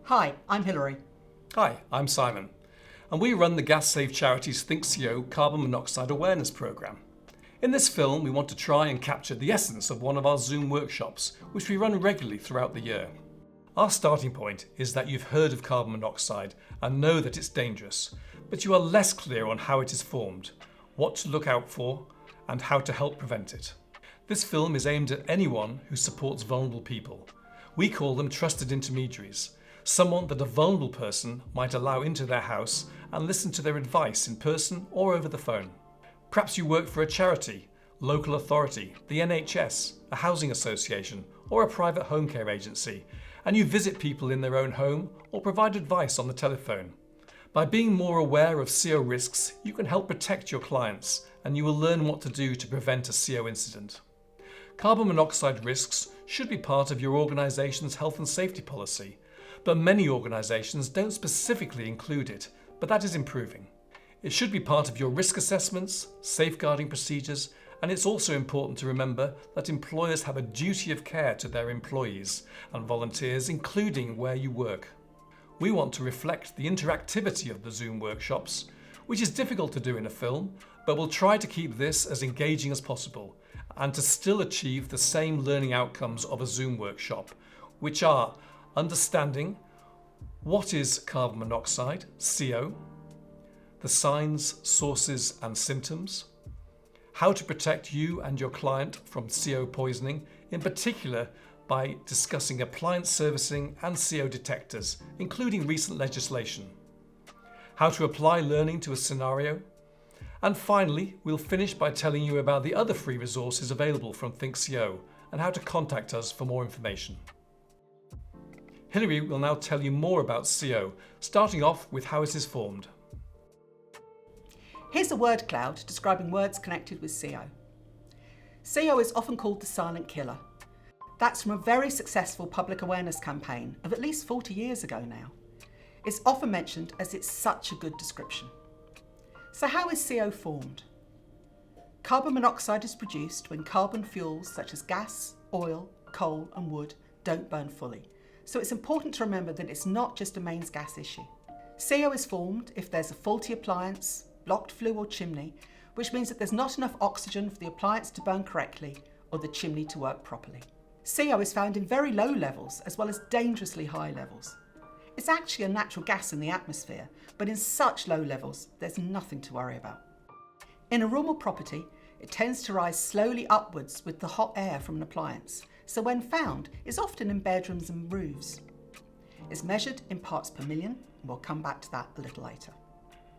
Hi, I'm Hilary. Hi, I'm Simon, and we run the Gas Safe Charity's thinkco Carbon Monoxide Awareness Programme. In this film, we want to try and capture the essence of one of our Zoom workshops, which we run regularly throughout the year. Our starting point is that you've heard of carbon monoxide and know that it's dangerous, but you are less clear on how it is formed, what to look out for, and how to help prevent it. This film is aimed at anyone who supports vulnerable people. We call them trusted intermediaries, someone that a vulnerable person might allow into their house and listen to their advice in person or over the phone. Perhaps you work for a charity, local authority, the NHS, a housing association, or a private home care agency, and you visit people in their own home or provide advice on the telephone. By being more aware of CO risks, you can help protect your clients, and you will learn what to do to prevent a CO incident. Carbon monoxide risks should be part of your organisation's health and safety policy, but many organisations don't specifically include it, but that is improving. It should be part of your risk assessments, safeguarding procedures, and it's also important to remember that employers have a duty of care to their employees and volunteers, including where you work. We want to reflect the interactivity of the Zoom workshops, which is difficult to do in a film, but we'll try to keep this as engaging as possible and to still achieve the same learning outcomes of a Zoom workshop, which are understanding what is carbon monoxide, CO, the signs, sources and symptoms, how to protect you and your client from CO poisoning, in particular by discussing appliance servicing and CO detectors, including recent legislation, how to apply learning to a scenario, and finally we'll finish by telling you about the other free resources available from thinkco and how to contact us for more information. Hilary will now tell you more about CO, starting off with how it is formed. Here's a word cloud describing words connected with CO. CO is often called the silent killer. That's from a very successful public awareness campaign of at least 40 years ago now. It's often mentioned as it's such a good description. So how is CO formed? Carbon monoxide is produced when carbon fuels such as gas, oil, coal and wood don't burn fully. So it's important to remember that it's not just a mains gas issue. CO is formed if there's a faulty appliance, blocked flue or chimney, which means that there's not enough oxygen for the appliance to burn correctly or the chimney to work properly. CO is found in very low levels as well as dangerously high levels. It's actually a natural gas in the atmosphere, but in such low levels, there's nothing to worry about. In a room or property, it tends to rise slowly upwards with the hot air from an appliance, so when found, it's often in bedrooms and roofs. It's measured in parts per million, and we'll come back to that a little later.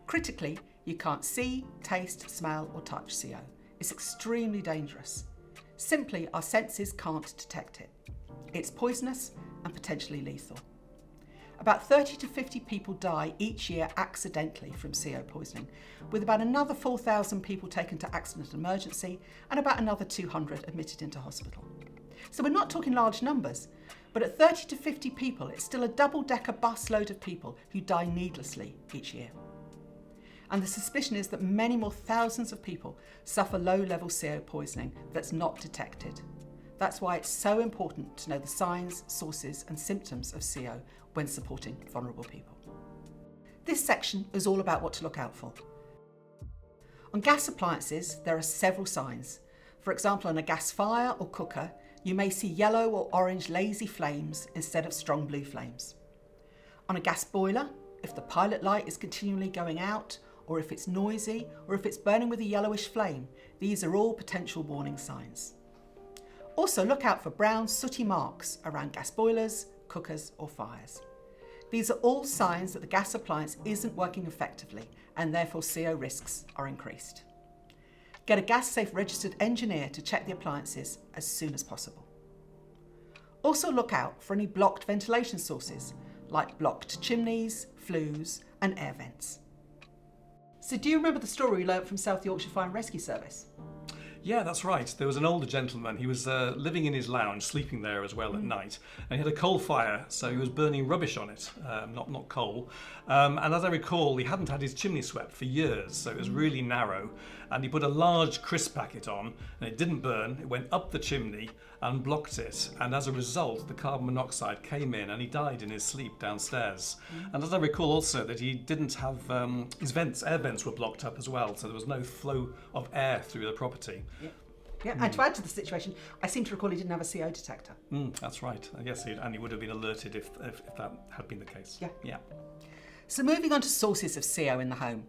Critically, you can't see, taste, smell or touch CO. It's extremely dangerous. Simply, our senses can't detect it. It's poisonous and potentially lethal. About 30 to 50 people die each year accidentally from CO poisoning, with about another 4,000 people taken to accident and emergency and about another 200 admitted into hospital. So we're not talking large numbers, but at 30 to 50 people, it's still a double-decker bus load of people who die needlessly each year. And the suspicion is that many more thousands of people suffer low-level CO poisoning that's not detected. That's why it's so important to know the signs, sources and symptoms of CO when supporting vulnerable people. This section is all about what to look out for. On gas appliances, there are several signs. For example, on a gas fire or cooker, you may see yellow or orange lazy flames instead of strong blue flames. On a gas boiler, if the pilot light is continually going out, or if it's noisy, or if it's burning with a yellowish flame, these are all potential warning signs. Also look out for brown sooty marks around gas boilers, cookers or fires. These are all signs that the gas appliance isn't working effectively and therefore CO risks are increased. Get a gas safe registered engineer to check the appliances as soon as possible. Also look out for any blocked ventilation sources like blocked chimneys, flues and air vents. So do you remember the story we learnt from South Yorkshire Fire and Rescue Service? Yeah, that's right. There was an older gentleman. He was living in his lounge, sleeping there as well at night. And he had a coal fire, so he was burning rubbish on it, not coal. And as I recall, he hadn't had his chimney swept for years, so it was really narrow. and he put a large crisp packet on, and it didn't burn. It went up the chimney and blocked it, and as a result the carbon monoxide came in and he died in his sleep downstairs. And as I recall also that he didn't have his air vents were blocked up as well, so there was no flow of air through the property. Yeah, and to add to the situation, I seem to recall he didn't have a CO detector. That's right. Yes, and he would have been alerted if that had been the case. Yeah. So moving on to sources of CO in the home.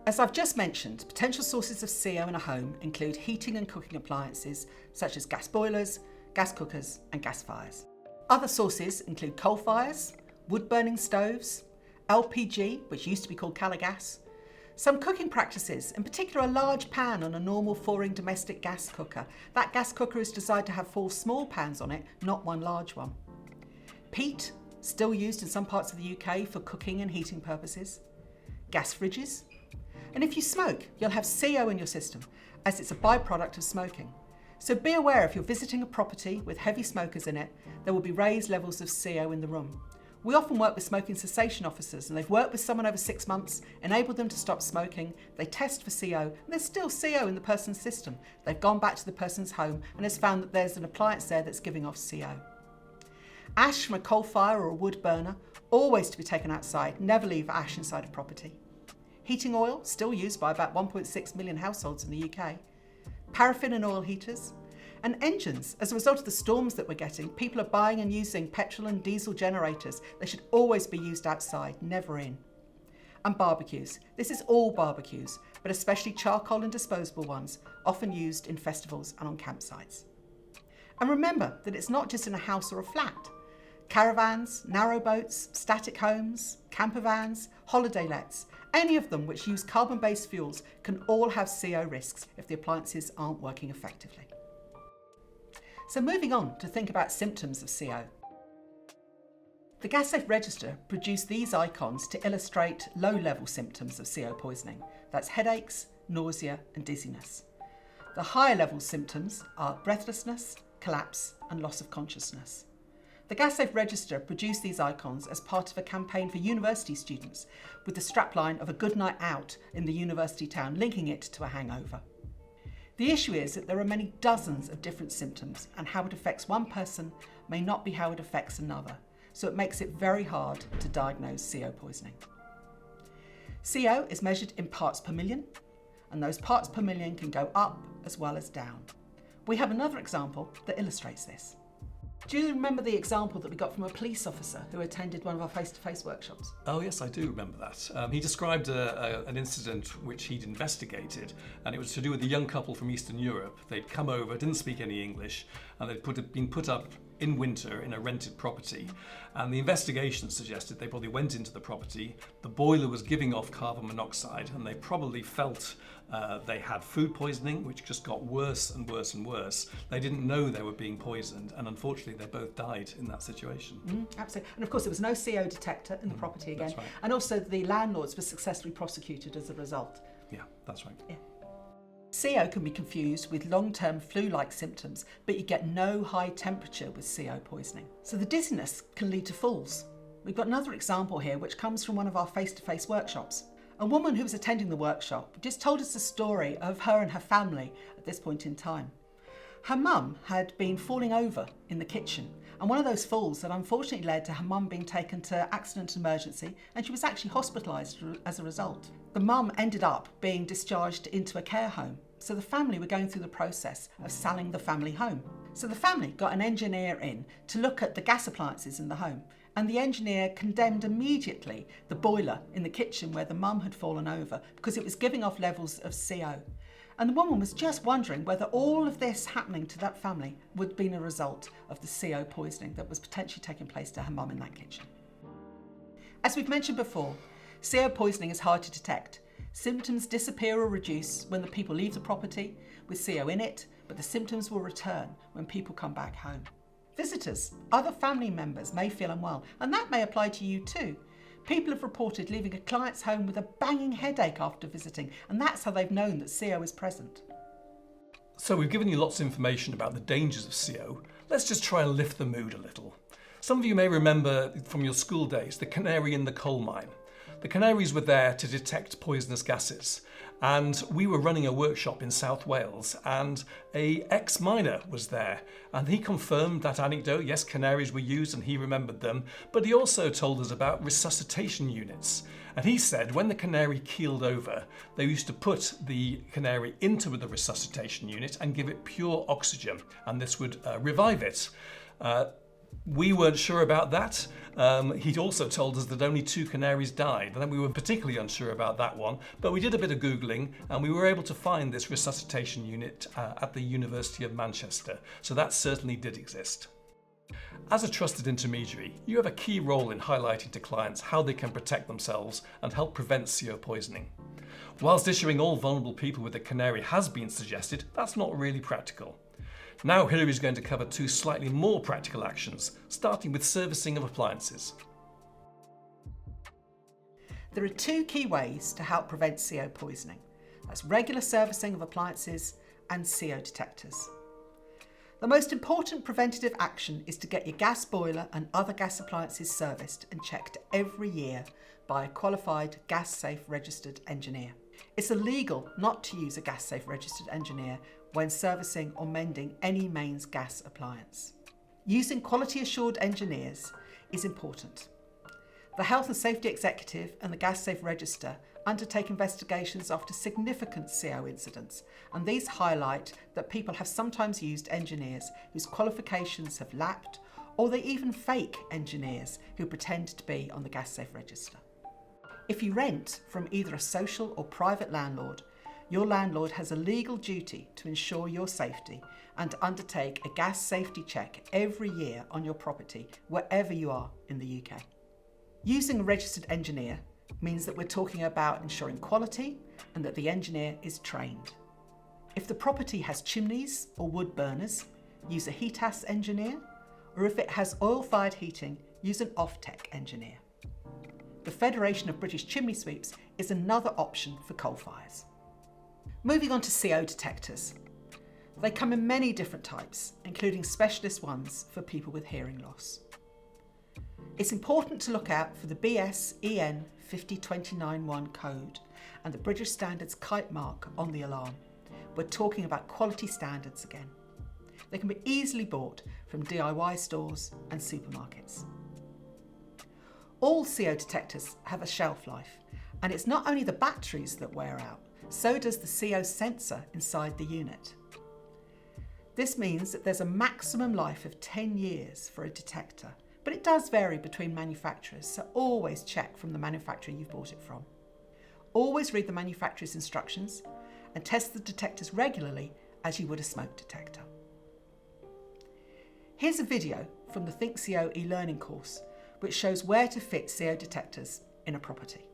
As I've just mentioned, potential sources of CO in a home include heating and cooking appliances such as gas boilers, gas cookers and gas fires. Other sources include coal fires, wood-burning stoves, LPG, which used to be called calogas, some cooking practices, in particular a large pan on a normal 4-ring domestic gas cooker. That gas cooker is designed to have 4 small pans on it, not one large one. Peat, still used in some parts of the UK for cooking and heating purposes. Gas fridges. And if you smoke, you'll have CO in your system, as it's a byproduct of smoking. So be aware if you're visiting a property with heavy smokers in it, there will be raised levels of CO in the room. We often work with smoking cessation officers, and they've worked with someone over 6 months, enabled them to stop smoking, they test for CO, and there's still CO in the person's system. They've gone back to the person's home and has found that there's an appliance there that's giving off CO. Ash from a coal fire or a wood burner, always to be taken outside, never leave ash inside a property. Heating oil, still used by about 1.6 million households in the UK. Paraffin and oil heaters. And engines. As a result of the storms that we're getting, people are buying and using petrol and diesel generators. They should always be used outside, never in. And barbecues. This is all barbecues, but especially charcoal and disposable ones, often used in festivals and on campsites. And remember that it's not just in a house or a flat. Caravans, narrowboats, static homes, camper vans, holiday lets, any of them which use carbon-based fuels can all have CO risks if the appliances aren't working effectively. So moving on to think about symptoms of CO. The Gas Safe Register produced these icons to illustrate low-level symptoms of CO poisoning. That's headaches, nausea and dizziness. The higher level symptoms are breathlessness, collapse and loss of consciousness. The Gas Safe Register produced these icons as part of a campaign for university students with the strapline of a good night out in the university town, linking it to a hangover. The issue is that there are many dozens of different symptoms, and how it affects one person may not be how it affects another, so it makes it very hard to diagnose CO poisoning. CO is measured in parts per million, and those parts per million can go up as well as down. We have another example that illustrates this. Do you remember the example that we got from a police officer who attended one of our face-to-face workshops? Oh yes, I do remember that. He described an incident which he'd investigated, and it was to do with a young couple from Eastern Europe. They'd come over, didn't speak any English, and they'd been put up in winter in a rented property. And the investigation suggested they probably went into the property, the boiler was giving off carbon monoxide, and they probably felt they had food poisoning, which just got worse and worse and worse. They didn't know they were being poisoned, and unfortunately they both died in that situation. Absolutely. And of course there was no CO detector in the property again. That's right. And also the landlords were successfully prosecuted as a result. Yeah, that's right. Yeah. CO can be confused with long-term flu-like symptoms, but you get no high temperature with CO poisoning. So the dizziness can lead to falls. We've got another example here which comes from one of our face-to-face workshops. A woman who was attending the workshop just told us a story of her and her family at this point in time. Her mum had been falling over in the kitchen, and one of those falls had unfortunately led to her mum being taken to accident and emergency, and she was actually hospitalised as a result. The mum ended up being discharged into a care home, so the family were going through the process of selling the family home. So the family got an engineer in to look at the gas appliances in the home, and the engineer condemned immediately the boiler in the kitchen where the mum had fallen over because it was giving off levels of CO. And the woman was just wondering whether all of this happening to that family would have been a result of the CO poisoning that was potentially taking place to her mum in that kitchen. As we've mentioned before, CO poisoning is hard to detect. Symptoms disappear or reduce when the people leave the property with CO in it, but the symptoms will return when people come back home. Visitors, other family members may feel unwell, and that may apply to you too. People have reported leaving a client's home with a banging headache after visiting, and that's how they've known that CO is present. So we've given you lots of information about the dangers of CO. Let's just try and lift the mood a little. Some of you may remember from your school days the canary in the coal mine. The canaries were there to detect poisonous gases, And we were running a workshop in South Wales, and a ex-miner was there, and he confirmed that anecdote. Yes, canaries were used and he remembered them, but he also told us about resuscitation units. And he said when the canary keeled over, they used to put the canary into the resuscitation unit and give it pure oxygen, and this would revive it. We weren't sure about that. He'd also told us that only 2 canaries died, and we were particularly unsure about that one, but we did a bit of Googling and we were able to find this resuscitation unit at the University of Manchester, so that certainly did exist. As a trusted intermediary, you have a key role in highlighting to clients how they can protect themselves and help prevent CO poisoning. Whilst issuing all vulnerable people with a canary has been suggested, that's not really practical. Now Hilary is going to cover 2 slightly more practical actions, starting with servicing of appliances. There are 2 key ways to help prevent CO poisoning. That's regular servicing of appliances and CO detectors. The most important preventative action is to get your gas boiler and other gas appliances serviced and checked every year by a qualified gas safe registered engineer. It's illegal not to use a gas safe registered engineer when servicing or mending any mains gas appliance. Using quality assured engineers is important. The Health and Safety Executive and the Gas Safe Register undertake investigations after significant CO incidents, and these highlight that people have sometimes used engineers whose qualifications have lapsed, or they even fake engineers who pretend to be on the Gas Safe Register. If you rent from either a social or private landlord, your landlord has a legal duty to ensure your safety and to undertake a gas safety check every year on your property wherever you are in the UK. Using a registered engineer means that we're talking about ensuring quality and that the engineer is trained. If the property has chimneys or wood burners, use a HETAS engineer, or if it has oil-fired heating, use an off-tech engineer. The Federation of British Chimney Sweeps is another option for coal fires. Moving on to CO detectors. They come in many different types, including specialist ones for people with hearing loss. It's important to look out for the BS EN 50291 code and the British Standards kite mark on the alarm. We're talking about quality standards again. They can be easily bought from DIY stores and supermarkets. All CO detectors have a shelf life, and it's not only the batteries that wear out, so does the CO sensor inside the unit. This means that there's a maximum life of 10 years for a detector, but it does vary between manufacturers, so always check from the manufacturer you've bought it from. Always read the manufacturer's instructions and test the detectors regularly as you would a smoke detector. Here's a video from the thinkco e-learning course which shows where to fit CO detectors in a property.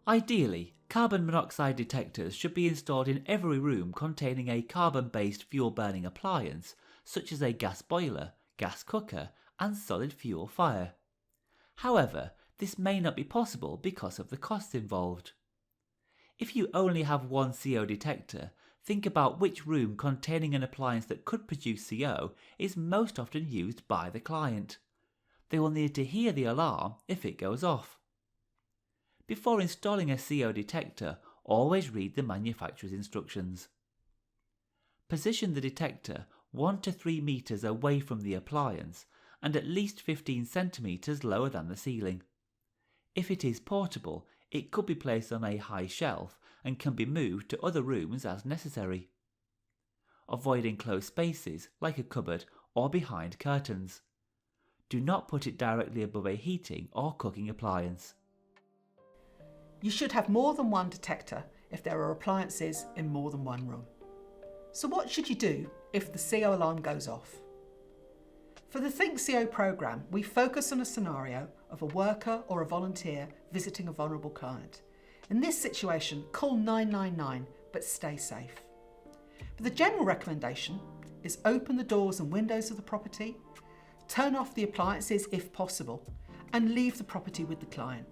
Ideally, carbon monoxide detectors should be installed in every room containing a carbon-based fuel-burning appliance, such as a gas boiler, gas cooker, and solid fuel fire. However, this may not be possible because of the costs involved. If you only have one CO detector, think about which room containing an appliance that could produce CO is most often used by the client. They will need to hear the alarm if it goes off. Before installing a CO detector, always read the manufacturer's instructions. Position the detector 1 to 3 meters away from the appliance and at least 15 centimeters lower than the ceiling. If it is portable, it could be placed on a high shelf and can be moved to other rooms as necessary. Avoid enclosed spaces like a cupboard or behind curtains. Do not put it directly above a heating or cooking appliance. You should have more than one detector if there are appliances in more than one room. So what should you do if the CO alarm goes off? For the thinkco programme, we focus on a scenario of a worker or a volunteer visiting a vulnerable client. In this situation, call 999 but stay safe. But the general recommendation is open the doors and windows of the property, turn off the appliances if possible, and leave the property with the client.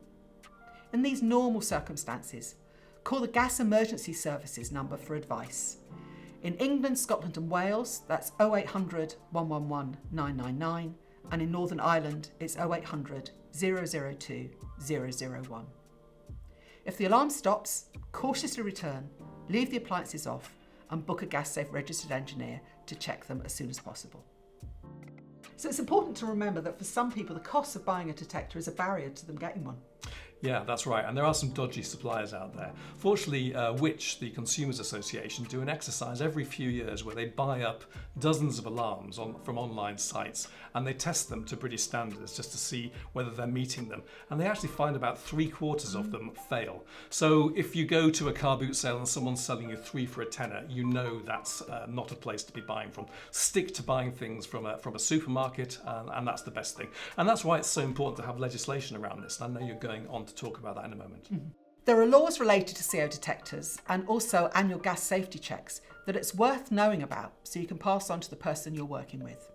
In these normal circumstances, call the Gas Emergency Services number for advice. In England, Scotland and Wales, that's 0800 111 999, and in Northern Ireland, it's 0800 002 001. If the alarm stops, cautiously return, leave the appliances off and book a gas-safe registered engineer to check them as soon as possible. So it's important to remember that for some people the cost of buying a detector is a barrier to them getting one. Yeah, that's right. And there are some dodgy suppliers out there. Fortunately, which the Consumers Association do an exercise every few years where they buy up dozens of alarms from online sites and they test them to British standards just to see whether they're meeting them. And they actually find about 3/4 of them fail. So if you go to a car boot sale and someone's selling you 3 for a tenner, you know that's not a place to be buying from. Stick to buying things from a supermarket, and that's the best thing. And that's why it's so important to have legislation around this. And I know you're going on to talk about that in a moment. There are laws related to CO detectors and also annual gas safety checks that it's worth knowing about so you can pass on to the person you're working with.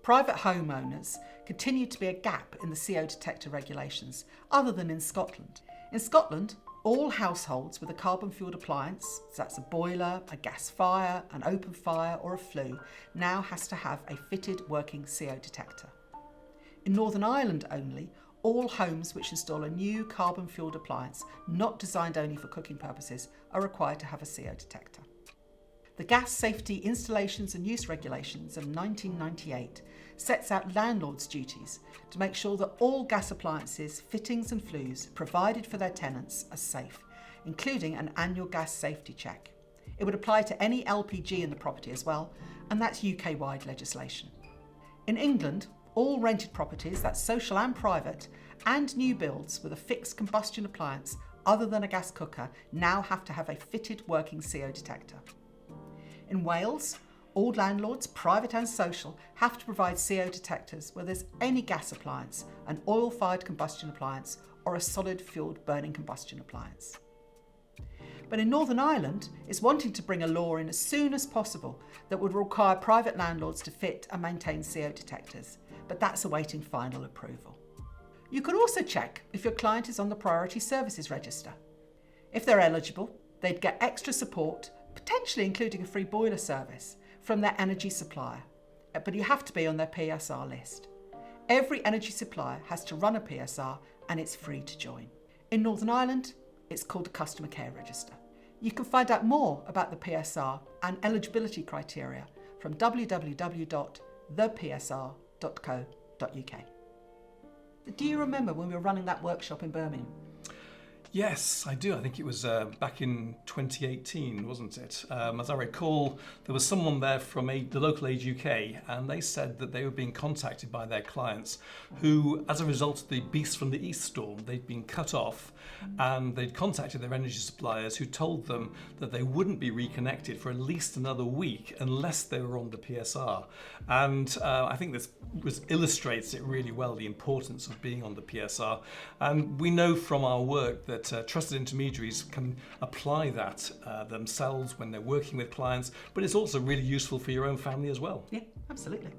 Private homeowners continue to be a gap in the CO detector regulations, other than in Scotland. In Scotland, all households with a carbon-fuelled appliance, so that's a boiler, a gas fire, an open fire or a flue, now has to have a fitted working CO detector. In Northern Ireland only, all homes which install a new carbon-fuelled appliance, not designed only for cooking purposes, are required to have a CO detector. The Gas Safety Installations and Use Regulations of 1998 sets out landlords' duties to make sure that all gas appliances, fittings and flues provided for their tenants are safe, including an annual gas safety check. It would apply to any LPG in the property as well, and that's UK-wide legislation. In England, all rented properties, that's social and private, and new builds with a fixed combustion appliance other than a gas cooker now have to have a fitted working CO detector. In Wales, all landlords, private and social, have to provide CO detectors where there's any gas appliance, an oil-fired combustion appliance or a solid-fuelled burning combustion appliance. But in Northern Ireland, it's wanting to bring a law in as soon as possible that would require private landlords to fit and maintain CO detectors, but that's awaiting final approval. You could also check if your client is on the Priority Services Register. If they're eligible, they'd get extra support, potentially including a free boiler service, from their energy supplier, but you have to be on their PSR list. Every energy supplier has to run a PSR and it's free to join. In Northern Ireland, it's called a Customer Care Register. You can find out more about the PSR and eligibility criteria from www.thepsr.co.uk. Do you remember when we were running that workshop in Birmingham? Yes, I do. I think it was back in 2018, wasn't it? As I recall, there was someone there from the local Age UK, and they said that they were being contacted by their clients who, as a result of the Beast from the East storm, they'd been cut off, and they'd contacted their energy suppliers who told them that they wouldn't be reconnected for at least another week unless they were on the PSR. And I think this illustrates it really well, the importance of being on the PSR. And we know from our work that trusted intermediaries can apply that themselves when they're working with clients, but it's also really useful for your own family as well. Yeah, absolutely.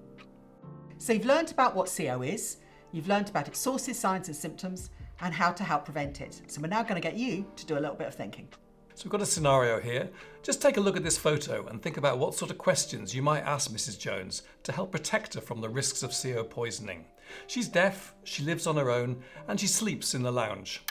So you've learned about what CO is, you've learned about its sources, signs and symptoms, and how to help prevent it. So we're now going to get you to do a little bit of thinking. So we've got a scenario here. Just take a look at this photo and think about what sort of questions you might ask Mrs. Jones to help protect her from the risks of CO poisoning. She's deaf, she lives on her own, and she sleeps in the lounge.